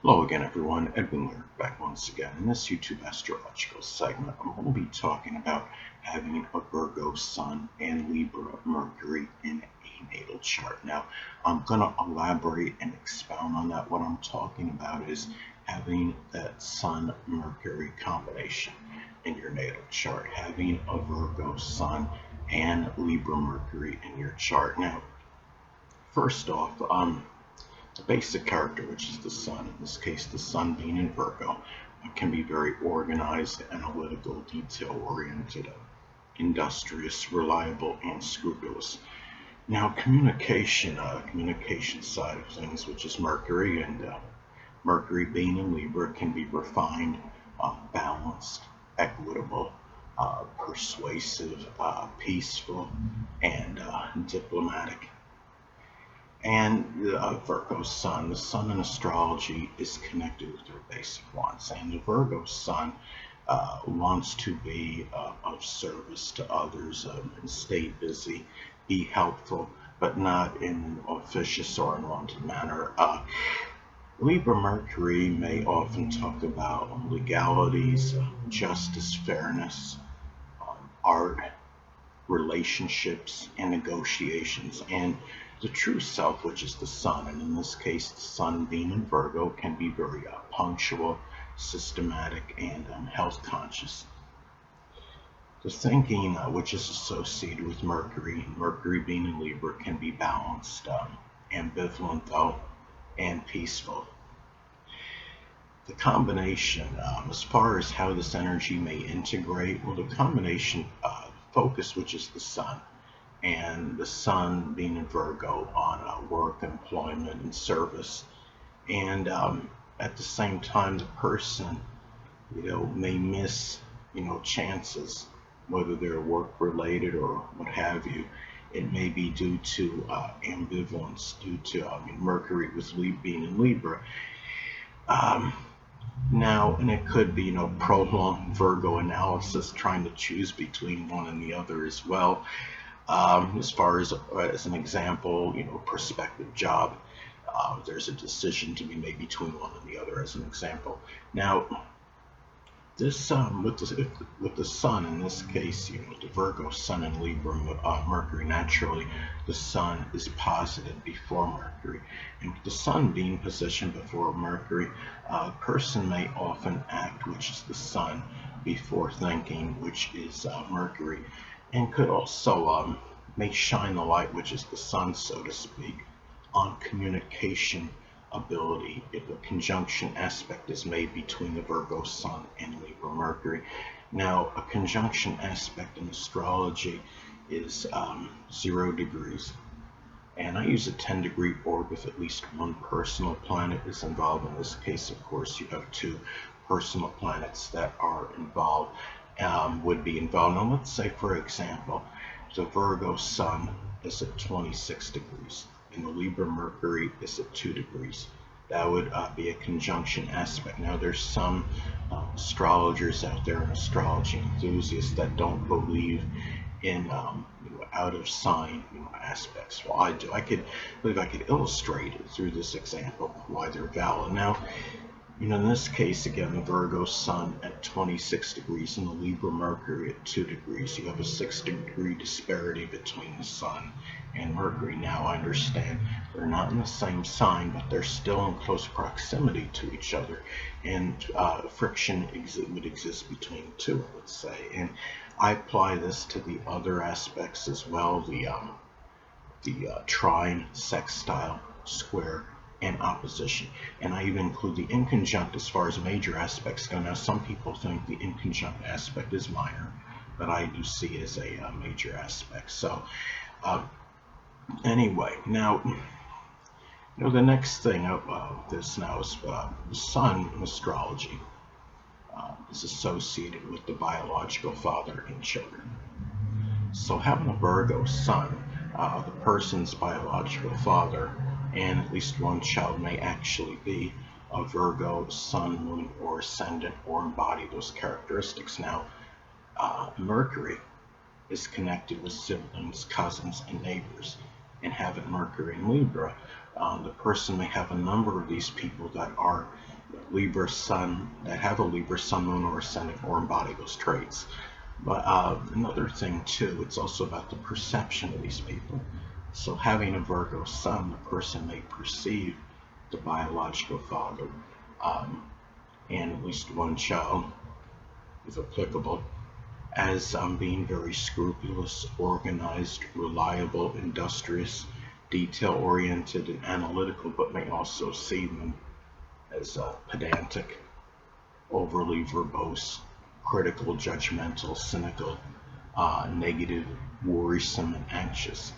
Hello again, everyone. Edwin Learnard back once again. In this YouTube astrological segment, I'm going to be talking about having a Virgo Sun and Libra Mercury in a natal chart. Now, I'm going to elaborate and expound on that. What I'm talking about is having that Sun Mercury combination in your natal chart, having a Virgo Sun and Libra Mercury in your chart. Now, first off, the basic character, which is the sun, in this case the sun being in Virgo, can be very organized, analytical, detail-oriented, industrious, reliable, and scrupulous. Now, communication side of things, which is Mercury, and Mercury being in Libra, can be refined, balanced, equitable, persuasive, peaceful, and diplomatic. And the Virgo sun, the sun in astrology is connected with your basic wants. And the Virgo sun wants to be of service to others, and stay busy, be helpful, but not in an officious or unwanted manner. Libra Mercury may often talk about legalities, justice, fairness, art, relationships, and negotiations. And the true self, which is the sun, and in this case, the sun being in Virgo, can be very punctual, systematic, and health conscious. The thinking, which is associated with Mercury, Mercury being in Libra, can be balanced, ambivalent, though, and peaceful. The combination, as far as how this energy may integrate, well, the combination focus, which is the sun, and the sun being in Virgo on work, employment, and service. And at the same time, the person, may miss, chances, whether they're work related or what have you. It may be due to ambivalence, due to Mercury with being in Libra. Um, Now, and it could be, prolonged Virgo analysis, trying to choose between one and the other as well. As far as an example, prospective job, there's a decision to be made between one and the other as an example. Now, this with the sun in this case, the Virgo sun and Libra Mercury, naturally the sun is posited before Mercury, and with the sun being positioned before Mercury, a person may often act, which is the sun, before thinking, which is Mercury, and could also may shine the light, which is the sun, so to speak, on communication ability if a conjunction aspect is made between the Virgo Sun and Libra Mercury. Now, a conjunction aspect in astrology is 0 degrees. And I use a 10-degree orb with at least one personal planet is involved. In this case, of course, you have two personal planets that are involved, would be involved. Now, let's say, for example, the Virgo Sun is at 26 degrees and the Libra Mercury is at 2 degrees. That would be a conjunction aspect. Now, there's some astrologers out there and astrology enthusiasts that don't believe in out of sign aspects. Well, I do. I believe I could illustrate it through this example why they're valid. Now, in this case, again, the Virgo Sun at 26 degrees and the Libra Mercury at 2 degrees. You have a 6-degree disparity between the Sun and Mercury. Now, I understand they're not in the same sign, but they're still in close proximity to each other, and friction would exist between the two, I would say. And I apply this to the other aspects as well, the trine, sextile, square, and opposition. And I even include the inconjunct as far as major aspects go. Now, some people think the inconjunct aspect is minor, but I do see it as a major aspect. So, anyway, now, the next thing of this now is the sun in astrology is associated with the biological father and children. So having a Virgo sun, the person's biological father, and at least one child may actually be a Virgo sun, moon, or ascendant, or embody those characteristics. Now, Mercury is connected with siblings, cousins, and neighbors, and having Mercury in Libra, The person may have a number of these people that are Libra Sun, that have a Libra Sun, Moon, or Ascendant, or embody those traits. But another thing too, it's also about the perception of these people. So having a Virgo Sun, the person may perceive the biological father, um, and at least one child, if applicable, as being very scrupulous, organized, reliable, industrious, detail-oriented, and analytical, but may also see them as pedantic, overly verbose, critical, judgmental, cynical, negative, worrisome, and anxious.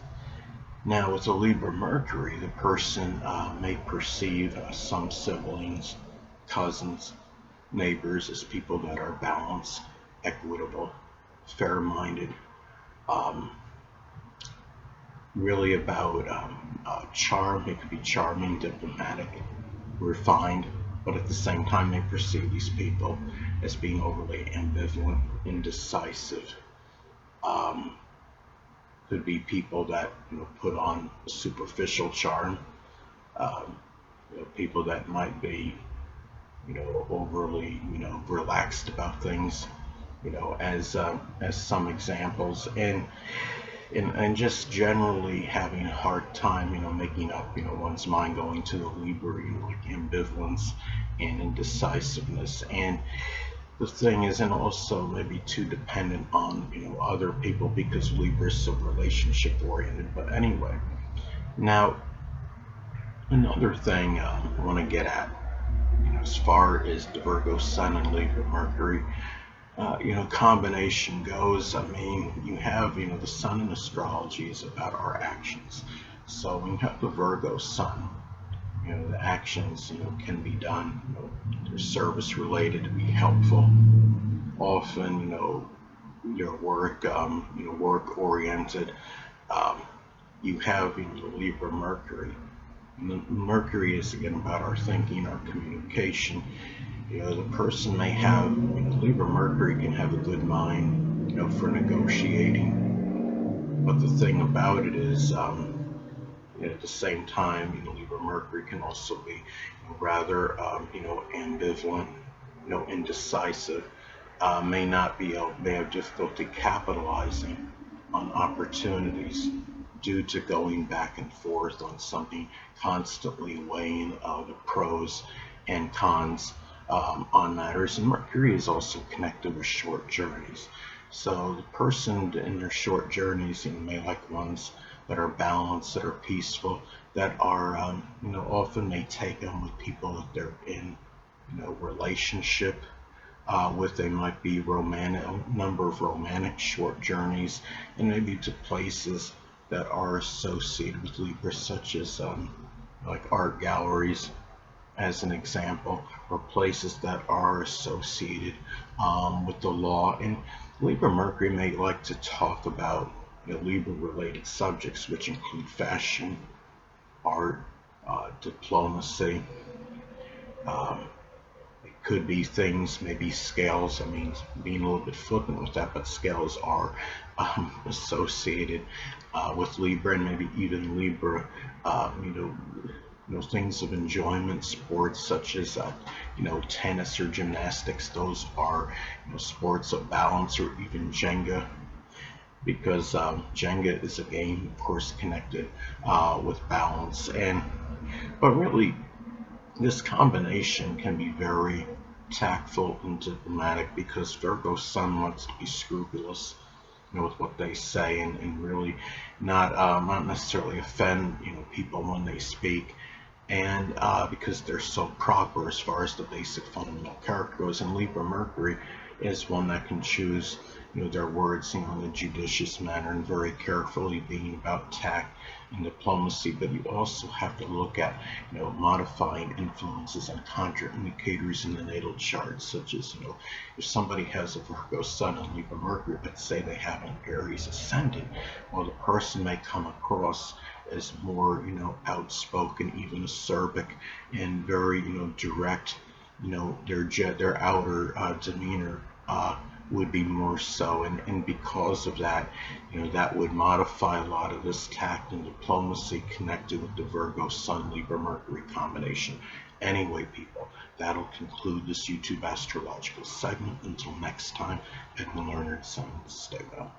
Now, with a Libra Mercury, the person may perceive some siblings, cousins, neighbors as people that are balanced, equitable, fair-minded, um, really about charm. It could be charming, diplomatic, refined, but at the same time they perceive these people as being overly ambivalent, indecisive. Um, could be people that put on superficial charm. People that might be overly relaxed about things. As some examples, and just generally having a hard time, making up, one's mind, going to the Libra, like ambivalence and indecisiveness. And the thing isn't also maybe too dependent on, other people, because Libra is so relationship oriented. But anyway, now another thing I want to get at, as far as the Virgo Sun and Libra Mercury, combination goes. I mean, you have, the sun in astrology is about our actions. So when you have the Virgo Sun, the actions, can be done, they're service related, to be helpful. Often, your work, work oriented. Um, you have, the Libra Mercury. And the Mercury is again about our thinking, our communication. The person may have, Libra Mercury can have a good mind, for negotiating. But the thing about it is, at the same time, Libra Mercury can also be rather, ambivalent, indecisive. May not be, may have difficulty capitalizing on opportunities due to going back and forth on something, constantly weighing the pros and cons on matters. And Mercury is also connected with short journeys. So the person in their short journeys, may like ones that are balanced, that are peaceful, that are, often may take them with people that they're in, relationship with. They might be romantic, a number of romantic short journeys, and maybe to places that are associated with Libra, such as like art galleries, as an example, or places that are associated with the law. And Libra Mercury may like to talk about Libra-related subjects, which include fashion, art, diplomacy. Um, it could be things, maybe scales. I mean, being a little bit flippant with that, but scales are associated with Libra, and maybe even Libra, things of enjoyment, sports such as tennis or gymnastics. Those are sports of balance, or even Jenga, because Jenga is a game, of course, connected with balance. But really, this combination can be very tactful and diplomatic, because Virgo Sun wants to be scrupulous, with what they say, and really not necessarily offend people when they speak, and because they're so proper as far as the basic fundamental character goes. And Libra Mercury is one that can choose their words in a judicious manner, and very carefully, being about tact and diplomacy. But you also have to look at modifying influences and contraindicators in the natal chart, such as if somebody has a Virgo Sun and Libra Mercury, but say they have an Aries ascendant, well, the person may come across as more outspoken, even acerbic, and very direct. Their outer demeanor would be more so, and because of that, that would modify a lot of this tact and diplomacy connected with the Virgo Sun Libra Mercury combination. Anyway, people, that'll conclude this YouTube astrological segment. Until next time, Edwin Learnard, signing. Stay well.